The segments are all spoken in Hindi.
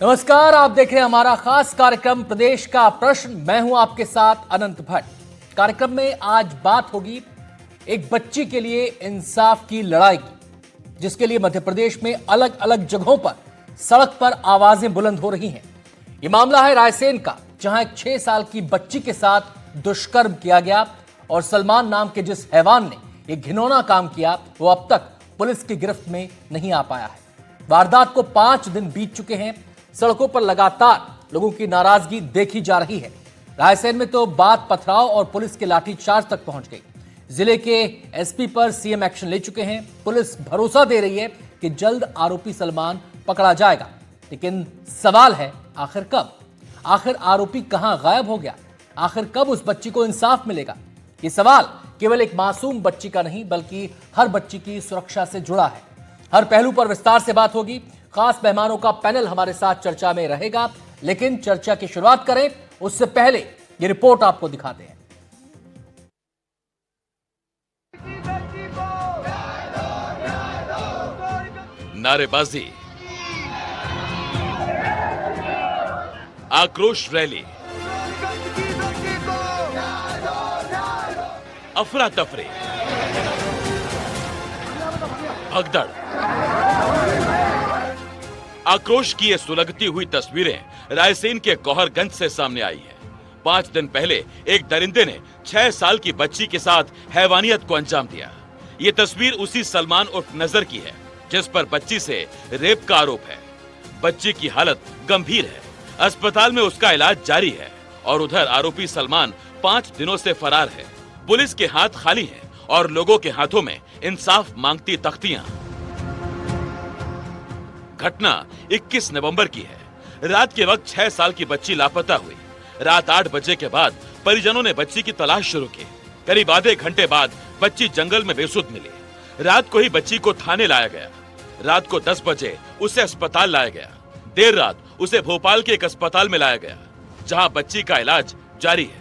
नमस्कार, आप देख रहे हैं हमारा खास कार्यक्रम प्रदेश का प्रश्न। मैं हूं आपके साथ अनंत भट्ट। कार्यक्रम में आज बात होगी एक बच्ची के लिए इंसाफ की लड़ाई की, जिसके लिए मध्य प्रदेश में अलग अलग जगहों पर सड़क पर आवाजें बुलंद हो रही हैं। ये मामला है रायसेन का, जहां एक 6 साल की बच्ची के साथ दुष्कर्म किया गया और सलमान नाम के जिस हैवान ने ये घिनौना काम किया वो अब तक पुलिस की गिरफ्त में नहीं आ पाया है। वारदात को 5 दिन बीत चुके हैं। सड़कों पर लगातार लोगों की नाराजगी देखी जा रही है। रायसेन में तो बात पथराव और पुलिस के लाठीचार्ज तक पहुंच गई। जिले के एसपी पर सीएम एक्शन ले चुके हैं। पुलिस भरोसा दे रही है कि जल्द आरोपी सलमान पकड़ा जाएगा, लेकिन सवाल है आखिर कब? आखिर आरोपी कहां गायब हो गया? आखिर कब उस बच्ची को इंसाफ मिलेगा? ये सवाल केवल एक मासूम बच्ची का नहीं, बल्कि हर बच्ची की सुरक्षा से जुड़ा है। हर पहलू पर विस्तार से बात होगी। खास मेहमानों का पैनल हमारे साथ चर्चा में रहेगा, लेकिन चर्चा की शुरुआत करें उससे पहले ये रिपोर्ट आपको दिखाते हैं। नारेबाजी, आक्रोश रैली, अफरा तफरी, भगदड़। आक्रोश की ये सुलगती हुई तस्वीरें रायसेन के गौहरगंज से सामने आई है। 5 दिन पहले एक दरिंदे ने 6 साल की बच्ची के साथ हैवानियत को अंजाम दिया। ये तस्वीर उसी सलमान उर्फ नजर की है, जिस पर बच्ची से रेप का आरोप है। बच्ची की हालत गंभीर है, अस्पताल में उसका इलाज जारी है और उधर आरोपी सलमान 5 दिनों से फरार है। पुलिस के हाथ खाली हैं और लोगों के हाथों में इंसाफ मांगती तख्तियां। घटना 21 नवंबर की है। रात के वक्त 6 साल की बच्ची लापता हुई। रात 8 बजे के बाद परिजनों ने बच्ची की तलाश शुरू की। करीब आधे घंटे बाद बच्ची जंगल में बेसुध मिली। रात को ही बच्ची को थाने लाया गया। रात को 10 बजे उसे अस्पताल लाया गया। देर रात उसे भोपाल के एक अस्पताल में लाया गया, जहां बच्ची का इलाज जारी है।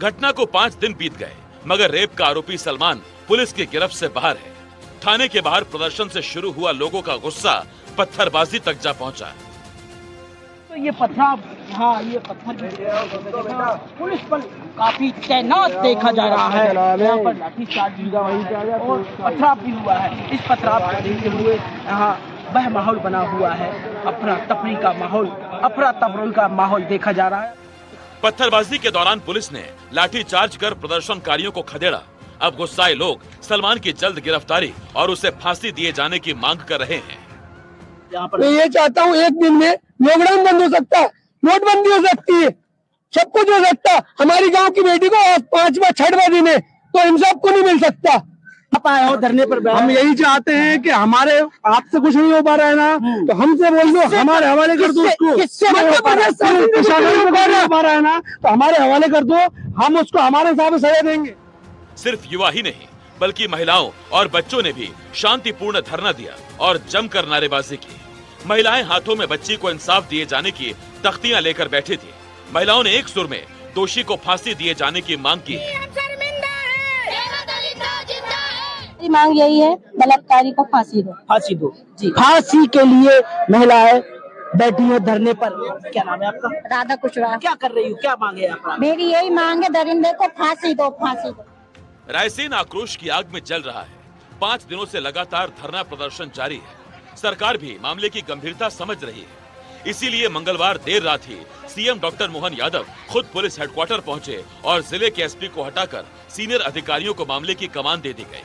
घटना को 5 दिन बीत गए, मगर रेप का आरोपी सलमान पुलिस की गिरफ्त से बाहर है। थाने के बाहर प्रदर्शन से शुरू हुआ लोगों का गुस्सा पत्थरबाजी तक जा पहुंचा। तो ये पत्थर, हाँ ये पत्थर पुलिस पर काफी तैनात देखा जा रहा है। यहाँ पर लाठीचार्ज भी हुआ है और पथराव भी हुआ है। इस पथराव को देखते हुए यहाँ वह माहौल बना हुआ है, अफरा तफरी का माहौल, अफरा तफरी का माहौल देखा जा रहा है। पत्थरबाजी के दौरान पुलिस ने लाठीचार्ज कर प्रदर्शनकारियों को खदेड़ा। अब गुस्साए लोग सलमान की जल्द गिरफ्तारी और उसे फांसी दिए जाने की मांग कर रहे हैं। मैं ये चाहता हूँ, एक दिन में लॉकडाउन बंद हो सकता है, नोटबंदी हो सकती है, सब कुछ हो सकता है। हमारी गांव की बेटी को 5वां 6वां दिन है तो इंसाफ को नहीं मिल सकता। आप आए हो धरने पर? हम यही चाहते हैं कि हमारे आपसे कुछ नहीं हो पा रहा है ना, तो हमसे बोल दो, हमारे हवाले कर दो उसको। नहीं हो पा रहा है ना, तो हमारे हवाले कर दो, हम उसको हमारे हिसाब से सजा देंगे। सिर्फ युवा ही नहीं, बल्कि महिलाओं और बच्चों ने भी शांतिपूर्ण धरना दिया और जमकर नारेबाजी की। महिलाएं हाथों में बच्ची को इंसाफ दिए जाने की तख्तियां लेकर बैठी थी। महिलाओं ने एक सुर में दोषी को फांसी दिए जाने की मांग की। मांग यही है, बलात्कारी को फांसी दो। फांसी दो जी। फांसी के लिए महिलाएं बैठी है धरने पर। क्या नाम है आपका? राधा कुशवाहा। क्या कर रही हो, क्या मांगे आप? मेरी यही मांग है, दरिंदे को फांसी दो, फांसी दो। रायसेन आक्रोश की आग में जल रहा है। 5 दिनों से लगातार धरना प्रदर्शन जारी है। सरकार भी मामले की गंभीरता समझ रही है। इसीलिए मंगलवार देर रात ही सीएम डॉक्टर मोहन यादव खुद पुलिस हेडक्वार्टर पहुंचे और जिले के एसपी को हटाकर सीनियर अधिकारियों को मामले की कमान दे दी गई।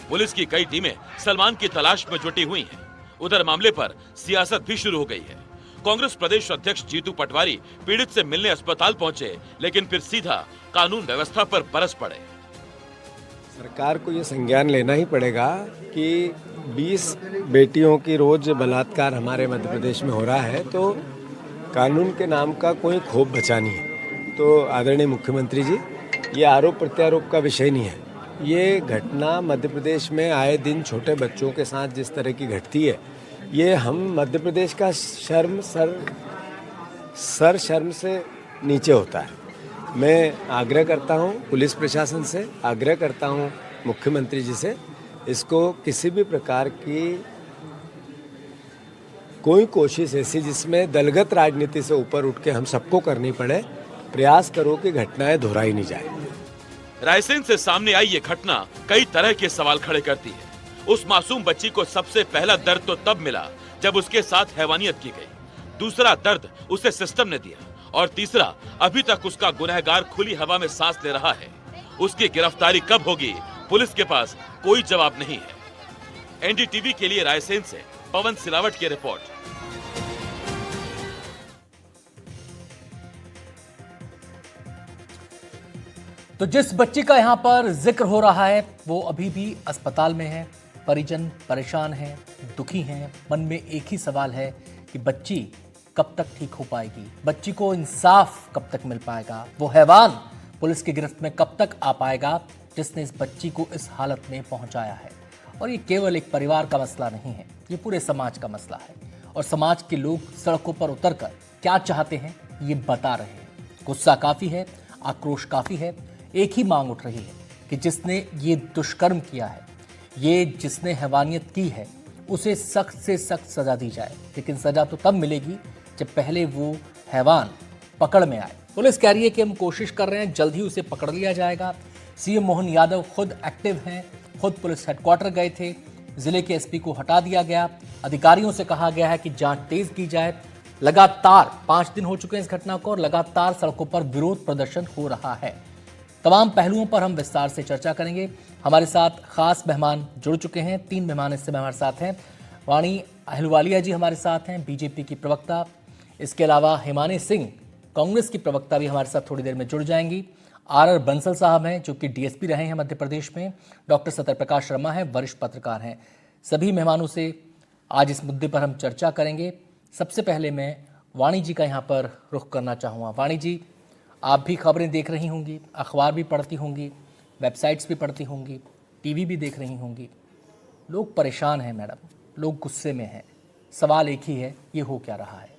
पुलिस की कई टीमें सलमान की तलाश में जुटी हुई हैं। उधर मामले पर सियासत भी शुरू हो गई है। कांग्रेस प्रदेश अध्यक्ष जीतू पटवारी पीड़ित से मिलने अस्पताल पहुंचे, लेकिन फिर सीधा कानून व्यवस्था पर बरस पड़े। सरकार को ये संज्ञान लेना ही पड़ेगा कि 20 बेटियों की रोज बलात्कार हमारे मध्य प्रदेश में हो रहा है, तो कानून के नाम का कोई खौफ बचा नहीं है। तो आदरणीय मुख्यमंत्री जी, ये आरोप प्रत्यारोप का विषय नहीं है। ये घटना मध्य प्रदेश में आए दिन छोटे बच्चों के साथ जिस तरह की घटती है, ये हम मध्य प्रदेश का शर्म शर्म से नीचे होता है। मैं आग्रह करता हूँ पुलिस प्रशासन से, आग्रह करता हूँ मुख्यमंत्री जी से, इसको किसी भी प्रकार की कोई कोशिश ऐसी जिसमें दलगत राजनीति से ऊपर उठ के हम सबको करनी पड़े, प्रयास करो कि घटनाएं दोहराई नहीं जाए। रायसेन से सामने आई ये घटना कई तरह के सवाल खड़े करती है। उस मासूम बच्ची को सबसे पहला दर्द तो तब मिला जब उसके साथ हैवानियत की गई, दूसरा दर्द उसे सिस्टम ने दिया, और तीसरा अभी तक उसका गुनहगार खुली हवा में सांस ले रहा है। उसकी गिरफ्तारी कब होगी, पुलिस के पास कोई जवाब नहीं है। एनडीटीवी के लिए रायसेन से पवन सिलावट की रिपोर्ट। तो जिस बच्ची का यहां पर जिक्र हो रहा है वो अभी भी अस्पताल में है। परिजन परेशान हैं, दुखी हैं। मन में एक ही सवाल है कि बच्ची कब तक ठीक हो पाएगी, बच्ची को इंसाफ कब तक मिल पाएगा, वो हैवान पुलिस की गिरफ्त में कब तक आ पाएगा जिसने इस बच्ची को इस हालत में पहुंचाया है। और ये केवल एक परिवार का मसला नहीं है, ये पूरे समाज का मसला है। और समाज के लोग सड़कों पर उतरकर क्या चाहते हैं ये बता रहे हैं। गुस्सा काफी है, आक्रोश काफी है। एक ही मांग उठ रही है कि जिसने ये दुष्कर्म किया है, ये जिसने हैवानियत की है, उसे सख्त से सख्त सजा दी जाए। लेकिन सजा तो तब मिलेगी जब पहले वो हैवान पकड़ में आए। पुलिस कह रही है कि हम कोशिश कर रहे हैं, जल्द ही उसे पकड़ लिया जाएगा। सीएम मोहन यादव खुद एक्टिव हैं, खुद पुलिस हेडक्वार्टर गए थे। जिले के एसपी को हटा दिया गया। अधिकारियों से कहा गया है कि जांच तेज की जाए। लगातार 5 दिन हो चुके हैं इस घटना को और लगातार सड़कों पर विरोध प्रदर्शन हो रहा है। तमाम पहलुओं पर हम विस्तार से चर्चा करेंगे। हमारे साथ खास मेहमान जुड़ चुके हैं, 3 मेहमान इस समय हमारे साथ हैं। वाणी अहलुवालिया जी हमारे साथ हैं, बीजेपी की प्रवक्ता। इसके अलावा हिमानी सिंह कांग्रेस की प्रवक्ता भी हमारे साथ थोड़ी देर में जुड़ जाएंगी। आर बंसल साहब हैं जो कि डीएसपी रहे हैं मध्य प्रदेश में। डॉक्टर सत्यप्रकाश शर्मा हैं, वरिष्ठ पत्रकार हैं। सभी मेहमानों से आज इस मुद्दे पर हम चर्चा करेंगे। सबसे पहले मैं वाणी जी का यहाँ पर रुख करना चाहूँगा। वाणी जी, आप भी खबरें देख रही होंगी, अखबार भी पढ़ती होंगी, वेबसाइट्स भी पढ़ती होंगी, टीवी भी देख रही होंगी। लोग परेशान हैं मैडम, लोग गुस्से में हैं। सवाल एक ही है, ये हो क्या रहा है?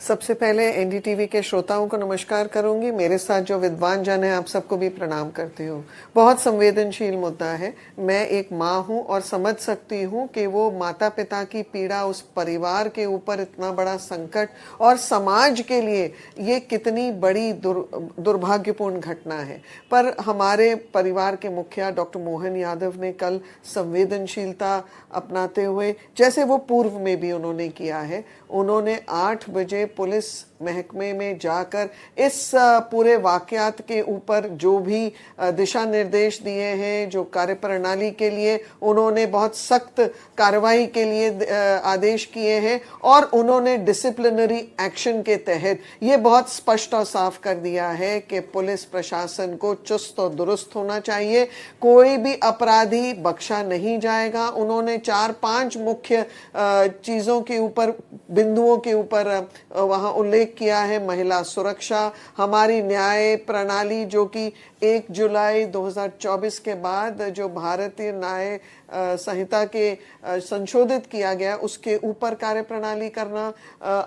सबसे पहले एनडीटीवी के श्रोताओं को नमस्कार करूंगी। मेरे साथ जो विद्वान जन है आप सबको भी प्रणाम करती हूँ। बहुत संवेदनशील मुद्दा है। मैं एक माँ हूँ और समझ सकती हूँ कि वो माता पिता की पीड़ा, उस परिवार के ऊपर इतना बड़ा संकट और समाज के लिए ये कितनी बड़ी दुर्भाग्यपूर्ण घटना है। पर हमारे परिवार के मुखिया डॉक्टर मोहन यादव ने कल संवेदनशीलता अपनाते हुए, जैसे वो पूर्व में भी उन्होंने किया है, उन्होंने 8 बजे पुलिस महकमे में जाकर इस पूरे वाकयात के ऊपर जो भी दिशा निर्देश दिए हैं, जो कार्यप्रणाली के लिए उन्होंने बहुत सख्त कार्रवाई के लिए आदेश किए हैं, और उन्होंने डिसिप्लिनरी एक्शन के तहत ये बहुत स्पष्ट और साफ कर दिया है कि पुलिस प्रशासन को चुस्त और दुरुस्त होना चाहिए। कोई भी अपराधी बख्शा नहीं जाएगा। उन्होंने 4-5 मुख्य चीज़ों के ऊपर, बिंदुओं के ऊपर वहाँ उल्लेख किया है। महिला सुरक्षा, हमारी न्याय प्रणाली जो कि 1 जुलाई 2024 के बाद जो भारतीय न्याय संहिता के संशोधित किया गया, उसके ऊपर कार्यप्रणाली करना,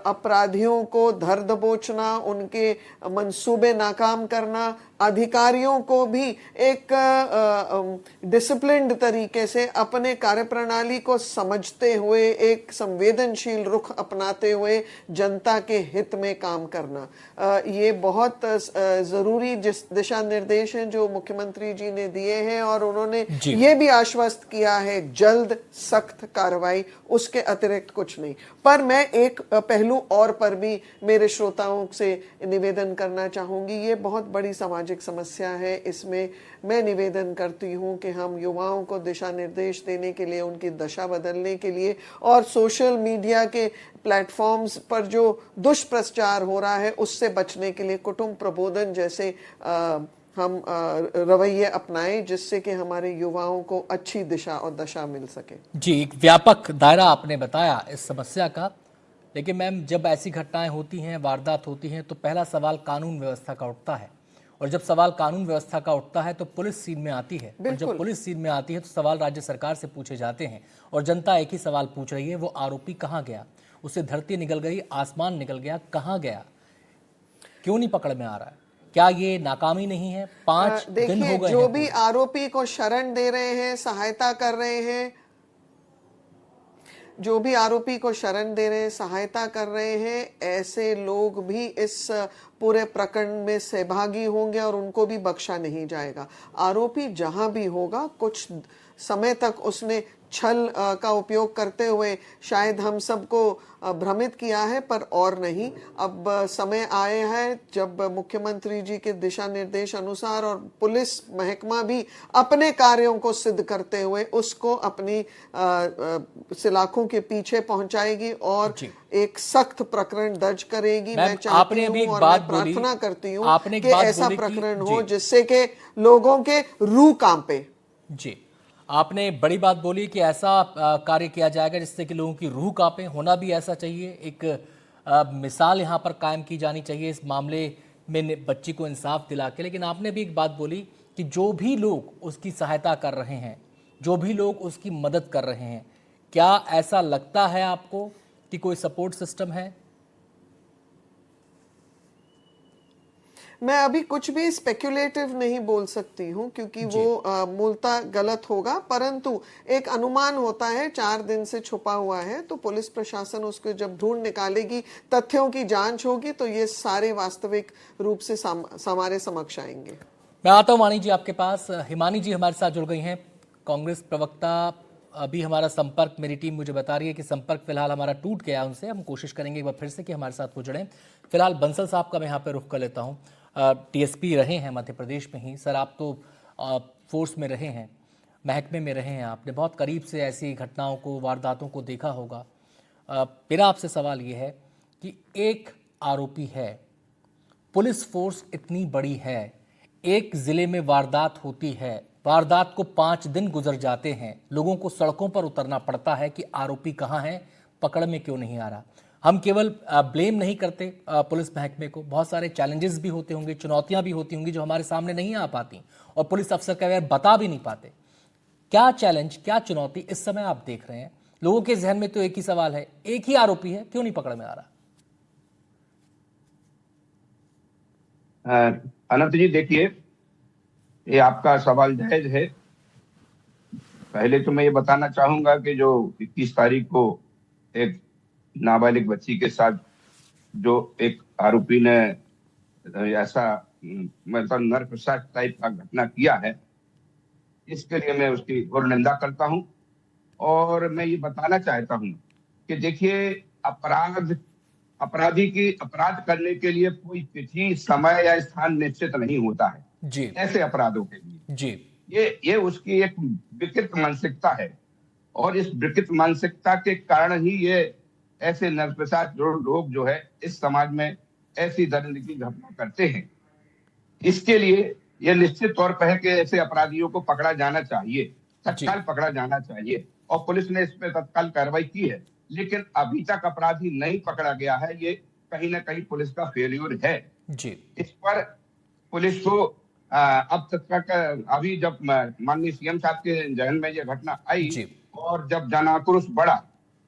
अपराधियों को धर दबोचना, उनके मंसूबे नाकाम करना, अधिकारियों को भी एक डिसिप्लिन्ड तरीके से अपने कार्यप्रणाली को समझते हुए, एक संवेदनशील रुख अपनाते हुए जनता के हित में काम करना, ये बहुत जरूरी दिशा निर्देश हैं जो मुख्यमंत्री जी ने दिए हैं। और उन्होंने ये भी आश्वस्त किया है जल्द सख्त कार्रवाई, उसके अतिरिक्त कुछ नहीं। पर मैं एक पहलू और पर भी मेरे श्रोताओं से निवेदन करना चाहूंगी। ये बहुत बड़ी सामाजिक समस्या है। इसमें मैं निवेदन करती हूं कि हम युवाओं को दिशा निर्देश देने के लिए, उनकी दशा बदलने के लिए, और सोशल मीडिया के प्लेटफॉर्म्स पर जो दुष्प्रचार हो रहा है उससे बचने के लिए कुटुंब प्रबोधन जैसे हम रवैये अपनाएं, जिससे कि हमारे युवाओं को अच्छी दिशा और दशा मिल सके। जी, एक व्यापक दायरा आपने बताया इस समस्या का। लेकिन मैम, जब ऐसी घटनाएं होती हैं, वारदात होती हैं, तो पहला सवाल कानून व्यवस्था का उठता है। और जब सवाल कानून व्यवस्था का उठता है तो पुलिस सीन में आती है। और जब पुलिस सीन में आती है तो सवाल राज्य सरकार से पूछे जाते हैं। और जनता एक ही सवाल पूछ रही है, वो आरोपी कहाँ गया? उसे धरती निकल गई, आसमान निकल गया, कहाँ गया? क्यों नहीं पकड़ में आ रहा है? क्या ये नाकामी नहीं है? 5 दिन हो देखिए, गए जो हैं भी आरोपी को शरण दे रहे हैं, सहायता कर रहे हैं, जो भी आरोपी को शरण दे रहे हैं, सहायता कर रहे हैं, ऐसे लोग भी इस पूरे प्रकरण में सहभागी होंगे और उनको भी बख्शा नहीं जाएगा। आरोपी जहां भी होगा, कुछ समय तक उसने छल का उपयोग करते हुए शायद हम सबको भ्रमित किया है, पर और नहीं। अब समय आया है जब मुख्यमंत्री जी के दिशा निर्देश अनुसार और पुलिस महकमा भी अपने कार्यों को सिद्ध करते हुए उसको अपनी सलाखों के पीछे पहुंचाएगी और एक सख्त प्रकरण दर्ज करेगी। मैं चाहती हूँ और मैं प्रार्थना करती हूँ कि ऐसा प्रकरण हो जिससे कि लोगों के रूह कांपे। जी, आपने बड़ी बात बोली कि ऐसा कार्य किया जाएगा जिससे कि लोगों की रूह कांपे। होना भी ऐसा चाहिए। एक मिसाल यहाँ पर कायम की जानी चाहिए इस मामले में बच्ची को इंसाफ दिला के। लेकिन आपने भी एक बात बोली कि जो भी लोग उसकी सहायता कर रहे हैं, जो भी लोग उसकी मदद कर रहे हैं, क्या ऐसा लगता है आपको कि कोई सपोर्ट सिस्टम है? मैं अभी कुछ भी स्पेक्युलेटिव नहीं बोल सकती हूं क्योंकि वो मूलतः गलत होगा, परंतु एक अनुमान होता है, 4 दिन से छुपा हुआ है, तो पुलिस प्रशासन उसको जब ढूंढ निकालेगी, तथ्यों की जांच होगी, तो ये सारे वास्तविक रूप से हमारे समक्ष आएंगे। मैं आता हूं वाणी जी आपके पास। हिमानी जी हमारे साथ जुड़ गई हैं, कांग्रेस प्रवक्ता। अभी हमारा संपर्क, मेरी टीम मुझे बता रही है कि संपर्क फिलहाल हमारा टूट गया उनसे। हम कोशिश करेंगे एक बार फिर से कि हमारे साथ वो जुड़ें। फिलहाल बंसल साहब का मैं यहाँ पे रुख कर लेता हूँ। टीएसपी रहे हैं मध्य प्रदेश में ही। सर, आप तो फोर्स में रहे हैं, महकमे में रहे हैं, आपने बहुत करीब से ऐसी घटनाओं को, वारदातों को देखा होगा। मेरा आपसे सवाल ये है कि एक आरोपी है, पुलिस फोर्स इतनी बड़ी है, एक ज़िले में वारदात होती है, वारदात को 5 दिन गुजर जाते हैं, लोगों को सड़कों पर उतरना पड़ता है कि आरोपी कहाँ है, पकड़ में क्यों नहीं आ रहा। हम केवल ब्लेम नहीं करते पुलिस महकमे को, बहुत सारे चैलेंजेस भी होते होंगे, चुनौतियां भी होती होंगी जो हमारे सामने नहीं आ पाती और पुलिस अफसर कई बार बता भी नहीं पाते। क्या चैलेंज, क्या चुनौती इस समय आप देख रहे हैं? लोगों के जहन में तो एक ही सवाल है, एक ही आरोपी है, क्यों नहीं पकड़ में आ रहा? अनंत जी, देखिए, ये आपका सवाल जायज है। पहले तो मैं ये बताना चाहूंगा कि जो 21 तारीख को एक नाबालिग बच्ची के साथ जो एक आरोपी ने ऐसा मतलब नरपिशाच टाइप का घटना किया है, इसके लिए मैं उसकी घोर निंदा करता हूं। और मैं ये बताना चाहता हूं कि देखिए, अपराधी की अपराध करने के लिए कोई तिथि, समय या स्थान निश्चित नहीं होता है जी, ऐसे अपराधों के लिए। जी, ये उसकी एक विकृत मानसिकता है और इस विकृत मानसिकता के कारण ही ये ऐसे नरपिशाच लोग जो है इस समाज में ऐसी दंड की घटना करते हैं। इसके लिए यह निश्चित तौर पर है कि ऐसे अपराधियों को पकड़ा जाना चाहिए, तत्काल पकड़ा जाना चाहिए, और पुलिस ने इस पर तत्काल कार्रवाई की है। लेकिन अभी तक अपराधी नहीं पकड़ा गया है, ये कहीं ना कहीं पुलिस का फेल्योर है जी। इस पर पुलिस को अब तक अभी जब माननीय सीएम साहब के जहन में ये घटना आई और जब जन आक्रोश बढ़ा,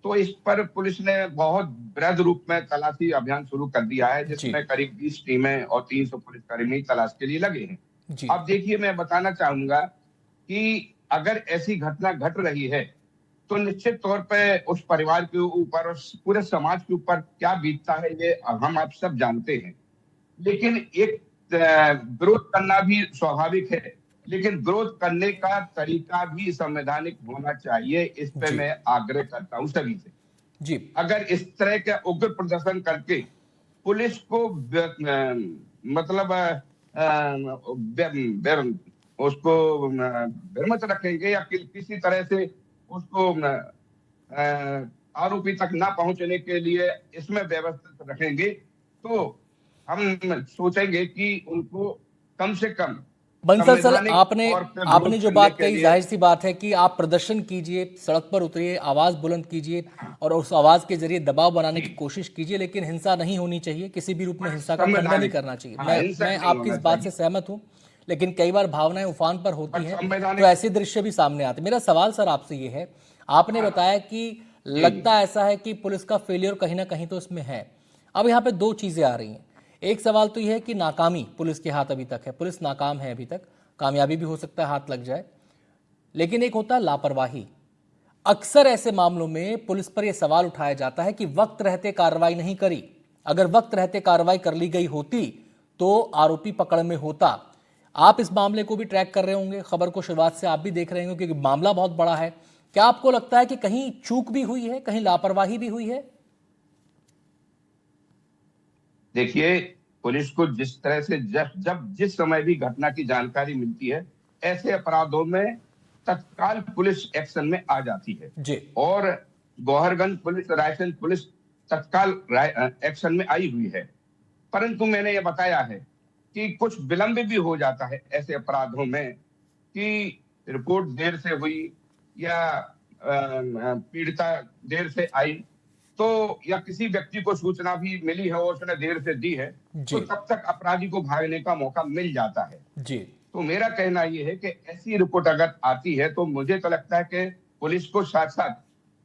तो इस पर पुलिस ने बहुत वृहद रूप में तलाशी अभियान शुरू कर दिया है, जिसमें करीब 20 टीमें और 300 पुलिसकर्मी तलाश के लिए लगे हैं। अब देखिए, मैं बताना चाहूंगा कि अगर ऐसी घटना घट रही है तो निश्चित तौर पे उस परिवार के ऊपर और पूरे समाज के ऊपर क्या बीतता है, ये हम आप सब जानते हैं। लेकिन एक विरोध करना भी स्वाभाविक है, लेकिन विरोध करने का तरीका भी संवैधानिक होना चाहिए। इस पे मैं आग्रह करता हूं सभी से जी। अगर इस तरह का उग्र प्रदर्शन करके पुलिस को मतलब उसको भ्रमित रखेंगे या किसी तरह से उसको आरोपी तक ना पहुंचने के लिए इसमें व्यवस्थित रखेंगे, तो हम सोचेंगे कि उनको कम से कम बंसल सर, आपने जो बात कही, जाहिर सी बात है कि आप प्रदर्शन कीजिए, सड़क पर उतरिए, आवाज बुलंद कीजिए और उस आवाज के जरिए दबाव बनाने की कोशिश कीजिए, लेकिन हिंसा नहीं होनी चाहिए, किसी भी रूप में हिंसा का खंडन नहीं करना चाहिए। मैं आपकी इस बात से सहमत हूं, लेकिन कई बार भावनाएं उफान पर होती हैं तो ऐसे दृश्य भी सामने आते। मेरा सवाल सर आपसे ये है, आपने बताया कि लगता ऐसा है कि पुलिस का फेलियर कहीं ना कहीं तो इसमें है। अब यहाँ पे 2 चीजें आ रही हैं। एक सवाल तो यह है कि नाकामी पुलिस के हाथ अभी तक है, पुलिस नाकाम है अभी तक, कामयाबी भी हो सकता है हाथ लग जाए, लेकिन एक होता है लापरवाही। अक्सर ऐसे मामलों में पुलिस पर यह सवाल उठाया जाता है कि वक्त रहते कार्रवाई नहीं करी। अगर वक्त रहते कार्रवाई कर ली गई होती तो आरोपी पकड़ में होता। आप इस मामले को भी ट्रैक कर रहे होंगे, खबर को शुरुआत से आप भी देख रहे होंगे क्योंकि मामला बहुत बड़ा है। क्या आपको लगता है कि कहीं चूक भी हुई है, कहीं लापरवाही भी हुई है? देखिए, पुलिस को जिस तरह से जब जिस समय भी घटना की जानकारी मिलती है, ऐसे अपराधों में तत्काल पुलिस एक्शन में आ जाती है जी। और गौहरगंज पुलिस, रायसेन पुलिस तत्काल एक्शन में आई हुई है। परंतु मैंने ये बताया है कि कुछ विलंब भी हो जाता है ऐसे अपराधों में कि रिपोर्ट देर से हुई या पीड़िता देर से आई, तो या किसी व्यक्ति को सूचना भी मिली है और उसने देर से दी है, तो तब तक अपराधी को भागने का मौका मिल जाता है जी। तो मेरा कहना यह है कि ऐसी रिपोर्ट अगर आती है तो मुझे तो लगता है कि पुलिस को साथ साथ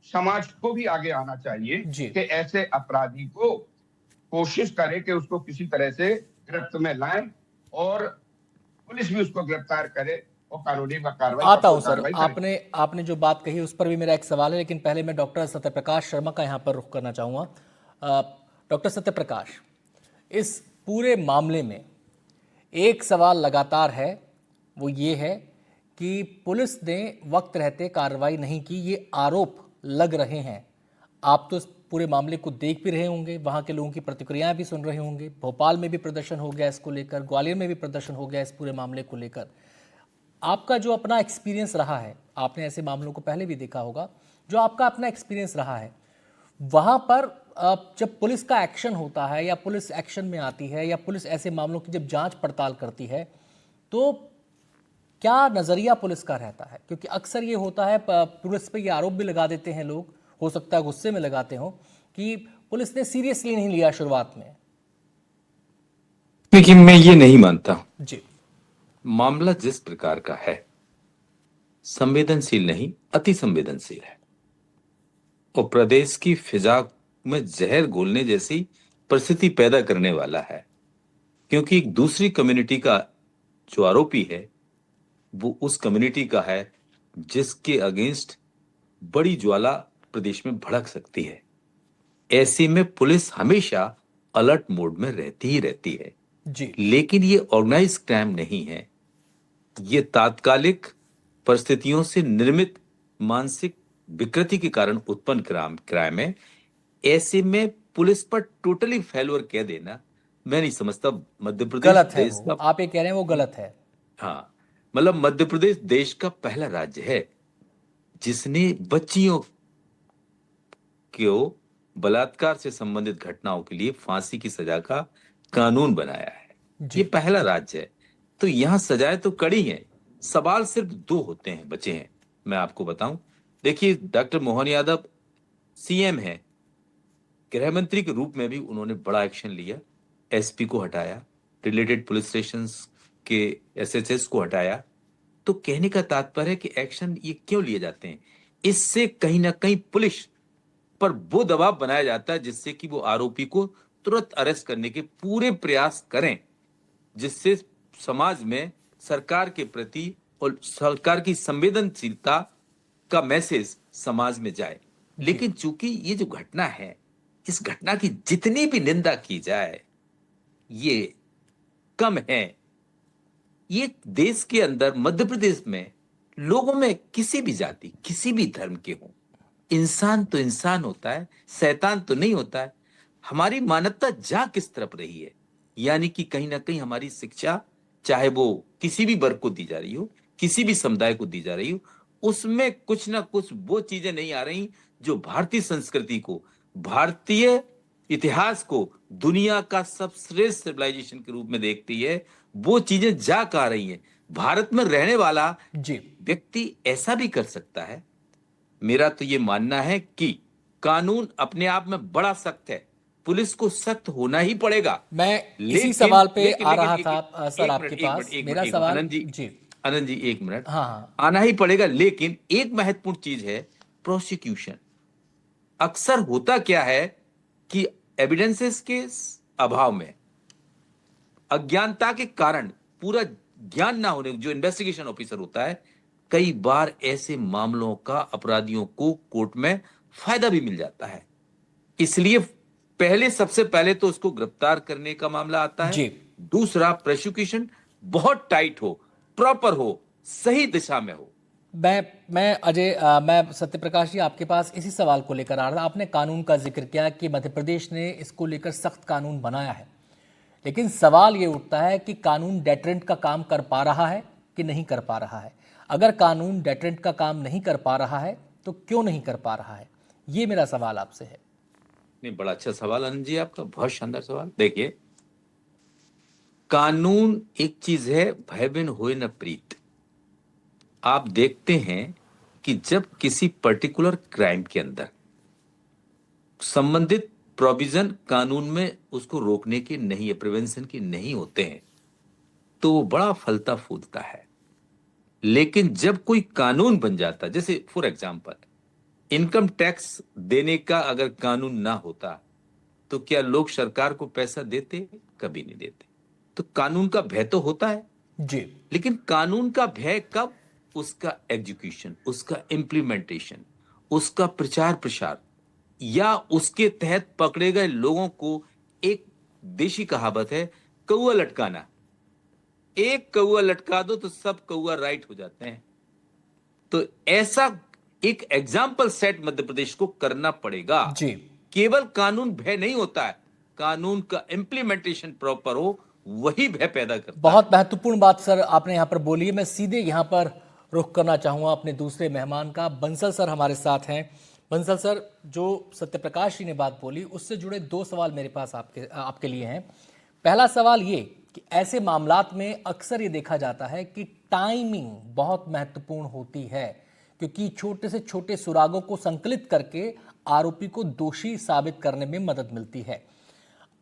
समाज को भी आगे आना चाहिए कि ऐसे अपराधी को कोशिश करे कि उसको किसी तरह से गिरफ्त में लाएं और पुलिस भी उसको गिरफ्तार करे और कानूनी कार्रवाई आता हूं सर, आपने जो बात कही उस पर भी मेरा एक सवाल है, लेकिन पहले मैं डॉक्टर सत्यप्रकाश शर्मा का यहां पर रुख करना चाहूंगा। डॉक्टर सत्यप्रकाश, इस पूरे मामले में एक सवाल लगातार है, वो ये है कि पुलिस ने वक्त रहते कार्रवाई नहीं की, ये आरोप लग रहे हैं। आप तो इस पूरे मामले को देख भी रहे होंगे, वहाँ के लोगों की प्रतिक्रियाएं भी सुन रहे होंगे। भोपाल में भी प्रदर्शन हो गया इसको लेकर, ग्वालियर में भी प्रदर्शन हो गया इस पूरे मामले को लेकर। आपका जो अपना एक्सपीरियंस रहा है, आपने ऐसे मामलों को पहले भी देखा होगा, जो आपका अपना एक्सपीरियंस रहा है, वहाँ पर जब पुलिस का एक्शन होता है या पुलिस एक्शन में आती है या पुलिस ऐसे मामलों की जब जांच पड़ताल करती है, तो क्या नज़रिया पुलिस का रहता है? क्योंकि अक्सर ये होता है, पुलिस पे ये आरोप भी लगा देते हैं लोग, हो सकता है गुस्से में लगाते हो, कि पुलिस ने सीरियसली नहीं लिया शुरुआत में। देखिए, मैं ये नहीं मानता जी। मामला जिस प्रकार का है, संवेदनशील नहीं, अति संवेदनशील है और प्रदेश की फिजा में जहर घोलने जैसी परिस्थिति पैदा करने वाला है, क्योंकि एक दूसरी कम्युनिटी का जो आरोपी है वो उस कम्युनिटी का है जिसके अगेंस्ट बड़ी ज्वाला प्रदेश में भड़क सकती है। ऐसे में पुलिस हमेशा अलर्ट मोड में रहती ही रहती है जी। लेकिन ये ऑर्गेनाइज क्राइम नहीं है, ये तात्कालिक परिस्थितियों से निर्मित मानसिक विकृति के कारण उत्पन्न क्राइम है। ऐसे में पुलिस पर टोटली फेल्योर कह देना, मैं नहीं समझता मध्य प्रदेश गलत है देश का, आप ये कह रहे हैं वो गलत है। हाँ, मतलब मध्य प्रदेश देश का पहला राज्य है जिसने बच्चियों को बलात्कार से संबंधित घटनाओं के लिए फांसी की सजा का कानून बनाया है। ये पहला राज्य है, तो यहां सजाएं तो कड़ी हैं। सवाल सिर्फ दो होते हैं, बचे हैं। मैं आपको बताऊं, देखिए, डॉक्टर मोहन यादव सीएम है, गृह मंत्री के रूप में भी उन्होंने बड़ा एक्शन लिया, एसपी को हटाया, रिलेटेड पुलिस स्टेशंस के एसएचएस को हटाया। तो कहने का तात्पर्य है कि एक्शन ये क्यों लिए जाते हैं? इससे कहीं ना कहीं पुलिस पर वो दबाव बनाया जाता है जिससे कि वो आरोपी को तुरंत अरेस्ट करने के पूरे प्रयास करें, जिससे समाज में सरकार के प्रति और सरकार की संवेदनशीलता का मैसेज समाज में जाए। लेकिन चूंकि ये जो घटना है, इस घटना की जितनी भी निंदा की जाए ये कम है। ये देश के अंदर, मध्य प्रदेश में लोगों में किसी भी जाति, किसी भी धर्म के हो, इंसान तो इंसान होता है, शैतान तो नहीं होता है। हमारी मानवता जा किस तरफ रही है, यानी कि कहीं ना कहीं हमारी शिक्षा, चाहे वो किसी भी वर्ग को दी जा रही हो, किसी भी समुदाय को दी जा रही हो, उसमें कुछ ना कुछ वो चीजें नहीं आ रही जो भारतीय संस्कृति को, भारतीय इतिहास को दुनिया का सबश्रेष्ठ सिविलाइजेशन के रूप में देखती है। वो चीजें जा आ रही हैं। भारत में रहने वाला व्यक्ति ऐसा भी कर सकता है। मेरा तो ये मानना है कि कानून अपने आप में बड़ा सख्त है, पुलिस को सख्त होना ही पड़ेगा। मैं इसी सवाल पे आ रहा था सर आपके पास। मेरा सवाल, आनंद जी एक मिनट, हाँ, आना ही पड़ेगा। लेकिन एक महत्वपूर्ण चीज है प्रोसिक्यूशन। अक्सर होता क्या है कि एविडेंसेस के अभाव में अज्ञानता के कारण, पूरा ज्ञान ना होने, जो इन्वेस्टिगेशन ऑफिसर होता है, कई बार ऐसे मामलों का अपराधियों को कोर्ट में फायदा भी मिल जाता है। इसलिए पहले, सबसे पहले तो उसको गिरफ्तार करने का मामला आता है। दूसरा, प्रोसिक्यूशन बहुत टाइट हो, प्रॉपर हो, सही दिशा में हो। मैं अजय, मैं सत्यप्रकाश जी आपके पास इसी सवाल को लेकर आ रहा था। आपने कानून का जिक्र किया कि मध्य प्रदेश ने इसको लेकर सख्त कानून बनाया है, लेकिन सवाल ये उठता है कि कानून डेटरेंट का काम कर पा रहा है कि नहीं कर पा रहा है। अगर कानून डेटरेंट का काम नहीं कर पा रहा है तो क्यों नहीं कर पा रहा है, ये मेरा सवाल आपसे है। नहीं, बड़ा अच्छा सवाल आनंद जी आपका, बहुत शानदार सवाल। देखिए, कानून एक चीज है, भय बिन होए न प्रीत। आप देखते हैं कि जब किसी पर्टिकुलर क्राइम के अंदर संबंधित प्रोविजन कानून में उसको रोकने के नहीं है, प्रिवेंशन की नहीं होते हैं, तो वो बड़ा फलता फूलता है। लेकिन जब कोई कानून बन जाता, जैसे फॉर एग्जांपल इनकम टैक्स देने का अगर कानून ना होता तो क्या लोग सरकार को पैसा देते? कभी नहीं देते। तो कानून का भय तो होता है जी, लेकिन कानून का भय कब? उसका एग्जीक्यूशन, उसका इंप्लीमेंटेशन, उसका प्रचार प्रसार, या उसके तहत पकड़े गए लोगों को, एक देशी कहावत है, कौआ लटकाना। एक कौआ लटका दो तो सब कौआ राइट हो जाते हैं। तो ऐसा एक एग्जाम्पल सेट मध्य प्रदेश को करना पड़ेगा जी। केवल कानून भय नहीं होता है, कानून का इंप्लीमेंटेशन प्रॉपर हो, वही भय पैदा करता है। बहुत महत्वपूर्ण बात सर आपने यहाँ पर बोली है। मैं सीधे यहाँ पर रुख करना चाहूँगा अपने दूसरे मेहमान का। बंसल सर हमारे साथ हैं। बंसल सर, जो सत्यप्रकाश जी ने बात बोली उससे जुड़े दो सवाल मेरे पास आपके लिए हैं। पहला सवाल ये कि ऐसे मामलात में अक्सर ये देखा जाता है कि टाइमिंग बहुत महत्वपूर्ण होती है, क्योंकि छोटे से छोटे सुरागों को संकलित करके आरोपी को दोषी साबित करने में मदद मिलती है।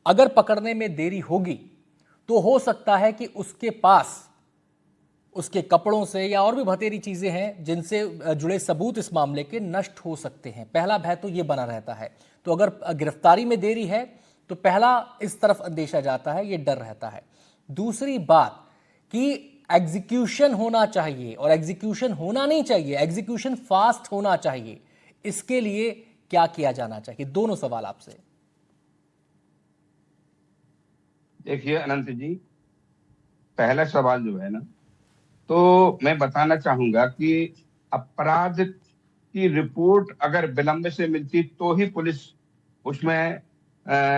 अगर पकड़ने में देरी होगी तो हो सकता है कि उसके पास उसके कपड़ों से या और भी बतेरी चीजें हैं जिनसे जुड़े सबूत इस मामले के नष्ट हो सकते हैं। पहला भय तो ये बना रहता है। तो अगर गिरफ्तारी में देरी है तो पहला इस तरफ अंदेशा जाता है, ये डर रहता है। दूसरी बात कि एग्जीक्यूशन होना चाहिए, और एग्जीक्यूशन होना नहीं चाहिए, एग्जीक्यूशन फास्ट होना चाहिए। इसके लिए क्या किया जाना चाहिए? दोनों सवाल आपसे। देखिए अनंत जी, पहला सवाल जो है ना, तो मैं बताना चाहूंगा कि अपराध की रिपोर्ट अगर विलंब से मिलती तो ही पुलिस उसमें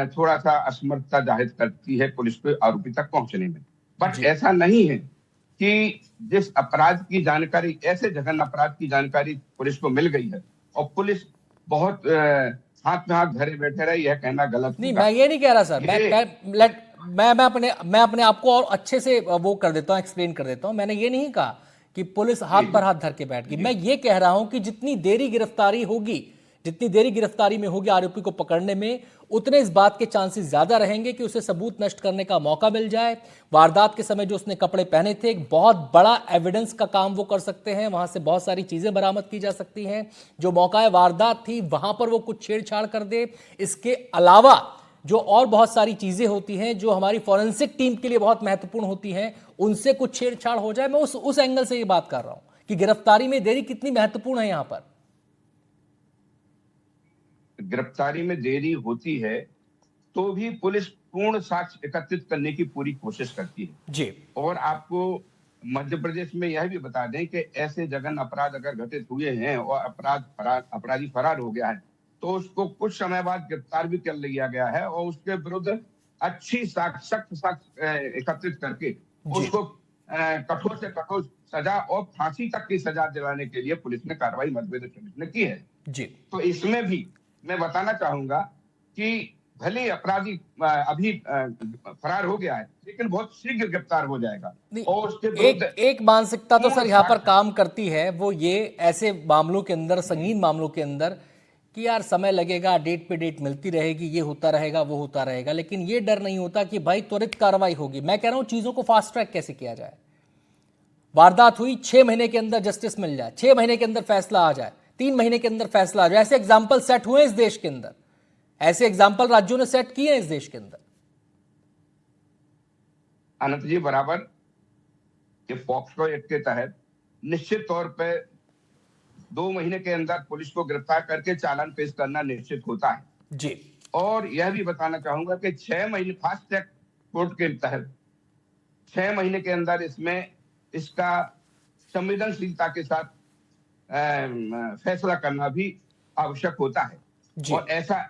थोड़ा सा असमर्थता जाहिर करती है पुलिस को आरोपी तक पहुंचने में। बट ऐसा नहीं है कि जिस अपराध की जानकारी, ऐसे जघन्य अपराध की जानकारी पुलिस को मिल गई है और पुलिस बहुत हाथ में हाथ धरे बैठे रहे, यह कहना गलत नहीं, मैं ये नहीं कह रहा सर। मैं अपने आप को और अच्छे से वो कर देता हूँ, एक्सप्लेन कर देता हूँ। मैंने ये नहीं कहा कि पुलिस हाथ पर हाथ धर के बैठ गई। मैं ये कह रहा हूं कि जितनी देरी गिरफ्तारी में होगी आरोपी को पकड़ने में, उतने इस बात के चांसेस ज्यादा रहेंगे कि उसे सबूत नष्ट करने का मौका मिल जाए। वारदात के समय जो उसने कपड़े पहने थे, एक बहुत बड़ा एविडेंस का काम वो कर सकते हैं। वहां से बहुत सारी चीजें बरामद की जा सकती हैं। जो मौका वारदात थी वहां पर वो कुछ छेड़छाड़ कर दे। इसके अलावा जो और बहुत सारी चीजें होती हैं जो हमारी फॉरेंसिक टीम के लिए बहुत महत्वपूर्ण होती हैं, उनसे कुछ छेड़छाड़ हो जाए। मैं उस एंगल से ये बात कर रहा हूं कि गिरफ्तारी में देरी कितनी महत्वपूर्ण है। यहां पर गिरफ्तारी में देरी होती है तो भी पुलिस पूर्ण साक्ष्य एकत्रित करने की पूरी कोशिश करती है जी। और आपको मध्य प्रदेश में यह भी बता दें कि ऐसे जघन्य अपराध अगर घटित हुए हैं और अपराधी फरार हो गया है तो उसको कुछ समय बाद गिरफ्तार भी कर लिया गया है और उसके विरुद्ध अच्छी सख्त साक्ष्य एकत्रित करके उसको कठोर से कठोर सजा और फांसी तक की सजा दिलाने के लिए पुलिस ने कार्रवाई मध्य प्रदेश पुलिस ने की है जी। तो इसमें भी मैं बताना चाहूंगा कि भले अपराधी अभी फरार हो गया है लेकिन बहुत शीघ्र गिरफ्तार हो जाएगा। और उसके एक मानसिकता तो सर यहाँ पर काम करती है, वो ये ऐसे मामलों के अंदर, संगीन मामलों के अंदर, कि यार समय लगेगा, डेट पे डेट मिलती रहेगी, ये होता रहेगा, वो होता रहेगा, लेकिन ये डर नहीं होता कि भाई त्वरित कार्रवाई होगी। मैं कह रहा हूं चीजों को फास्ट ट्रैक कैसे किया जाए। वारदात हुई, 6 महीने के अंदर जस्टिस मिल जाए, 6 महीने के अंदर फैसला आ जाए, 3 महीने के अंदर फैसला आ जाए। ऐसे एग्जाम्पल सेट हुए इस देश के अंदर, ऐसे एग्जाम्पल राज्यों ने सेट किए हैं इस देश के अंदर। अनंत जी बराबर कि पॉक्सो एक्ट के तहत निश्चित तौर पे 2 महीने के अंदर पुलिस को गिरफ्तार करके चालान पेश करना निश्चित होता है जी। और यह भी बताना चाहूंगा कि 6 महीने फास्ट ट्रैक कोर्ट के तहत 6 महीने के अंदर इसमें इसका संवेदनशीलता के साथ फैसला करना भी आवश्यक होता है और ऐसा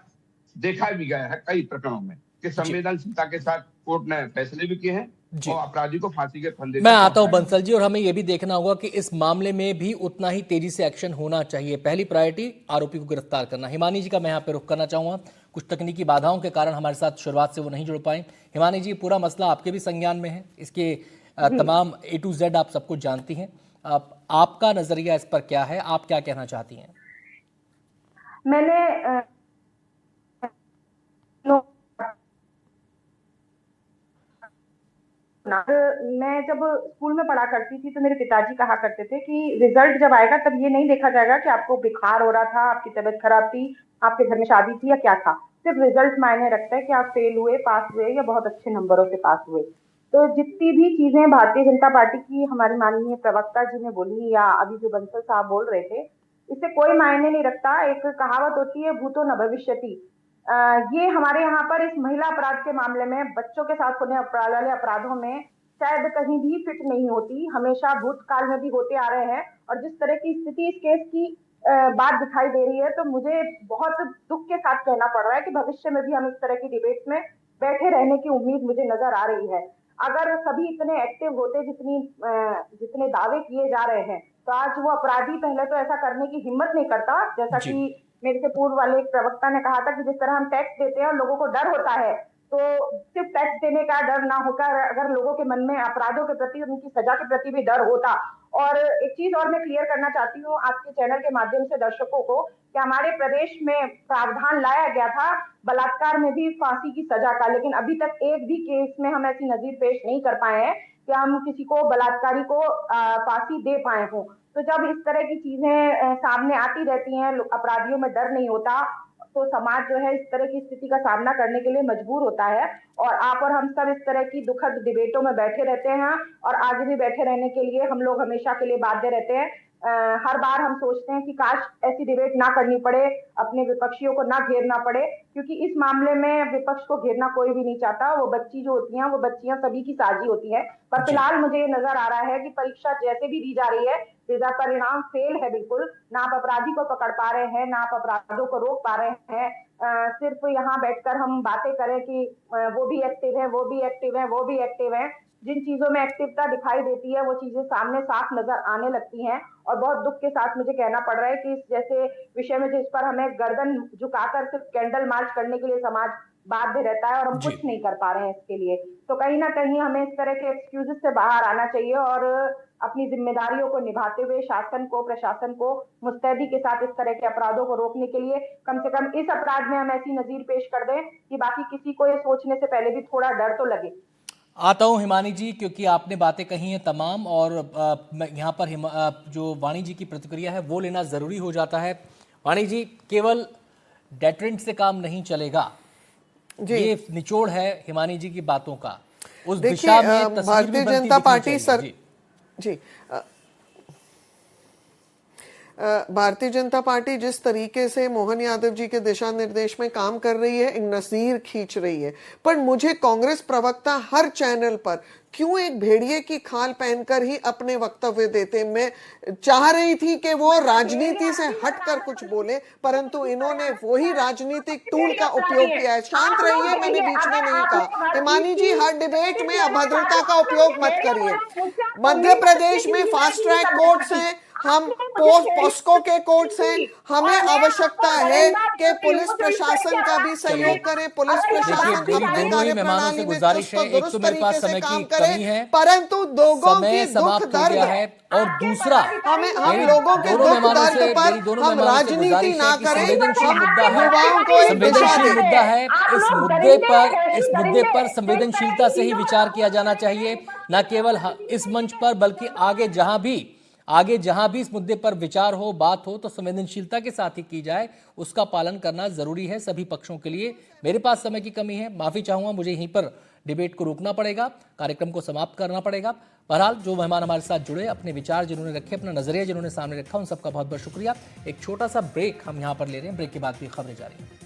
देखा भी गया है कई प्रकरणों में कि संवेदनशीलता के साथ कोर्ट ने फैसले भी किए हैं और अपराधी को फांसी के फंदे। मैं आता हूं बंसल जी, और हमें यह भी देखना होगा कि इस मामले में भी उतना ही तेजी से एक्शन होना चाहिए। पहली प्रायोरिटी आरोपी को गिरफ्तार करना। हिमानी जी का मैं यहाँ पे रुख करना चाहूंगा, कुछ तकनीकी बाधाओं के कारण हमारे साथ शुरुआत से वो नहीं जुड़ पाए। हिमानी जी, पूरा मसला आपके भी संज्ञान में है, इसके तमाम A to Z आप सब कुछ जानती हैं, आपका नजरिया इस पर क्या है, आप क्या कहना चाहती हैं? मैंने मैं जब स्कूल में पढ़ा करती थी तो मेरे पिताजी कहा करते थे कि रिजल्ट जब आएगा तब ये नहीं देखा जाएगा कि आपको बुखार हो रहा था, आपकी तबीयत खराब थी, आपके घर में शादी थी या क्या था। सिर्फ रिजल्ट मायने रखता है कि आप फेल हुए, पास हुए या बहुत अच्छे नंबरों से पास हुए। तो जितनी भी चीजें भारतीय जनता पार्टी की हमारी माननीय प्रवक्ता जी ने बोली या अभी जो बंसल साहब बोल रहे थे, इससे कोई मायने नहीं रखता। एक कहावत होती है, भूतो न भविष्यति। ये हमारे यहाँ पर इस महिला अपराध के मामले में, बच्चों के साथ होने वाले अपराधों में शायद कहीं भी फिट नहीं होती, हमेशा भूतकाल में भी होते आ रहे हैं। और जिस तरह की स्थिति इस केस की बात दिखाई दे रही है, तो मुझे बहुत दुख के साथ कहना पड़ रहा है कि भविष्य में भी हम इस तरह की डिबेट में बैठे रहने की उम्मीद मुझे नजर आ रही है। अगर सभी इतने एक्टिव होते जितने दावे किए जा रहे हैं, तो आज वो अपराधी पहले तो ऐसा करने की हिम्मत नहीं करता। जैसा कि मेरे से पूर्व वाले एक प्रवक्ता ने कहा था कि जिस तरह हम टैक्स देते हैं और लोगों को डर होता है, तो सिर्फ टैक्स देने का डर ना होकर अगर लोगों के मन में अपराधों के प्रति, उनकी सजा के प्रति भी डर होता। और एक चीज और मैं क्लियर करना चाहती हूँ आपके चैनल के माध्यम से दर्शकों को, कि हमारे प्रदेश में प्रावधान लाया गया था बलात्कार में भी फांसी की सजा का, लेकिन अभी तक एक भी केस में हम ऐसी नजीर पेश नहीं कर पाए हैं कि हम किसी को, बलात्कारी को फांसी दे पाए हों। तो जब इस तरह की चीजें सामने आती रहती हैं, अपराधियों में डर नहीं होता, तो समाज जो है इस तरह की स्थिति का सामना करने के लिए मजबूर होता है। और आप और हम सब इस तरह की दुखद डिबेटों में बैठे रहते हैं और आगे भी बैठे रहने के लिए हम लोग हमेशा के लिए बाध्य रहते हैं। हर बार हम सोचते हैं कि काश ऐसी डिबेट ना करनी पड़े, अपने विपक्षियों को ना घेरना पड़े, क्योंकि इस मामले में विपक्ष को घेरना कोई भी नहीं चाहता। वो बच्ची जो होती हैं, वो बच्चियां सभी की साझी होती हैं। पर फिलहाल मुझे ये नजर आ रहा है कि परीक्षा जैसे भी दी जा रही है, इसका परिणाम फेल है बिल्कुल। ना आप अपराधी को पकड़ पा रहे हैं, ना आप अपराधों को रोक पा रहे हैं। सिर्फ यहाँ बैठकर हम बातें करें कि वो भी एक्टिव है, वो भी एक्टिव है, वो भी एक्टिव है। जिन चीजों में एक्टिवता दिखाई देती है, वो चीजें सामने साफ नजर आने लगती हैं। और बहुत दुख के साथ मुझे कहना पड़ रहा है कि इस जैसे विषय में जिस पर हमें गर्दन झुकाकर सिर्फ कैंडल मार्च करने के लिए समाज बाध्य रहता है और हम कुछ नहीं कर पा रहे हैं इसके लिए। तो कहीं ना कहीं हमें इस तरह के एक्सक्यूजेस से बाहर आना चाहिए और अपनी जिम्मेदारियों को निभाते हुए शासन को, प्रशासन को मुस्तैदी के साथ इस तरह के अपराधों को रोकने के लिए कम से कम इस अपराध में हम ऐसी नजीर पेश कर दें कि बाकी किसी को ये सोचने से पहले भी थोड़ा डर तो लगे। आता हूं हिमानी जी, क्योंकि आपने बातें कही हैं तमाम, और यहाँ पर जो वाणी जी की प्रतिक्रिया है वो लेना जरूरी हो जाता है। वाणी जी, केवल डेटरेंट से काम नहीं चलेगा, ये निचोड़ है हिमानी जी की बातों का। उस दिशा में भारतीय जनता पार्टी भारतीय जनता पार्टी जिस तरीके से मोहन यादव जी के दिशा निर्देश में काम कर रही है, एक नसीर खींच रही है। पर मुझे कांग्रेस प्रवक्ता हर चैनल पर क्यों एक भेड़िए की खाल पहनकर ही अपने वक्तव्य देते। मैं चाह रही थी कि वो राजनीति से हटकर कुछ बोले, परंतु इन्होंने वही राजनीतिक टूल का उपयोग किया है। शांत रहिए, मैंने बीच में नहीं कहा। हिमानी जी, हर डिबेट में अभद्रता का उपयोग मत करिए। मध्य प्रदेश में फास्ट ट्रैक कोर्ट्स हैं, हम पॉस्को के कोर्ट्स हैं। हमें आवश्यकता है कि पुलिस प्रशासन का भी सहयोग करें, पुलिस प्रशासन अपने कार्यप्रणाली में चुस्त दुरुस्त तरीके से काम करे, परंतु लोगों की दुख दर्द है और दूसरा हम लोगों के दुख दर्द पर हम राजनीति ना करें, युवाओं को एक दिशा दें। मुद्दा है, इस मुद्दे पर संवेदनशीलता से ही विचार किया जाना चाहिए, न केवल इस मंच पर बल्कि आगे जहां भी आगे जहां भी इस मुद्दे पर विचार हो, बात हो, तो संवेदनशीलता के साथ ही की जाए, उसका पालन करना जरूरी है सभी पक्षों के लिए। मेरे पास समय की कमी है, माफी चाहूंगा, मुझे यहीं पर डिबेट को रोकना पड़ेगा, कार्यक्रम को समाप्त करना पड़ेगा। बहरहाल जो मेहमान हमारे साथ जुड़े, अपने विचार जिन्होंने रखे, अपना नजरिया जिन्होंने सामने रखा, उन सबका बहुत बहुत शुक्रिया। एक छोटा सा ब्रेक हम यहां पर ले रहे हैं, ब्रेक के बाद भी खबरें जारी हैं।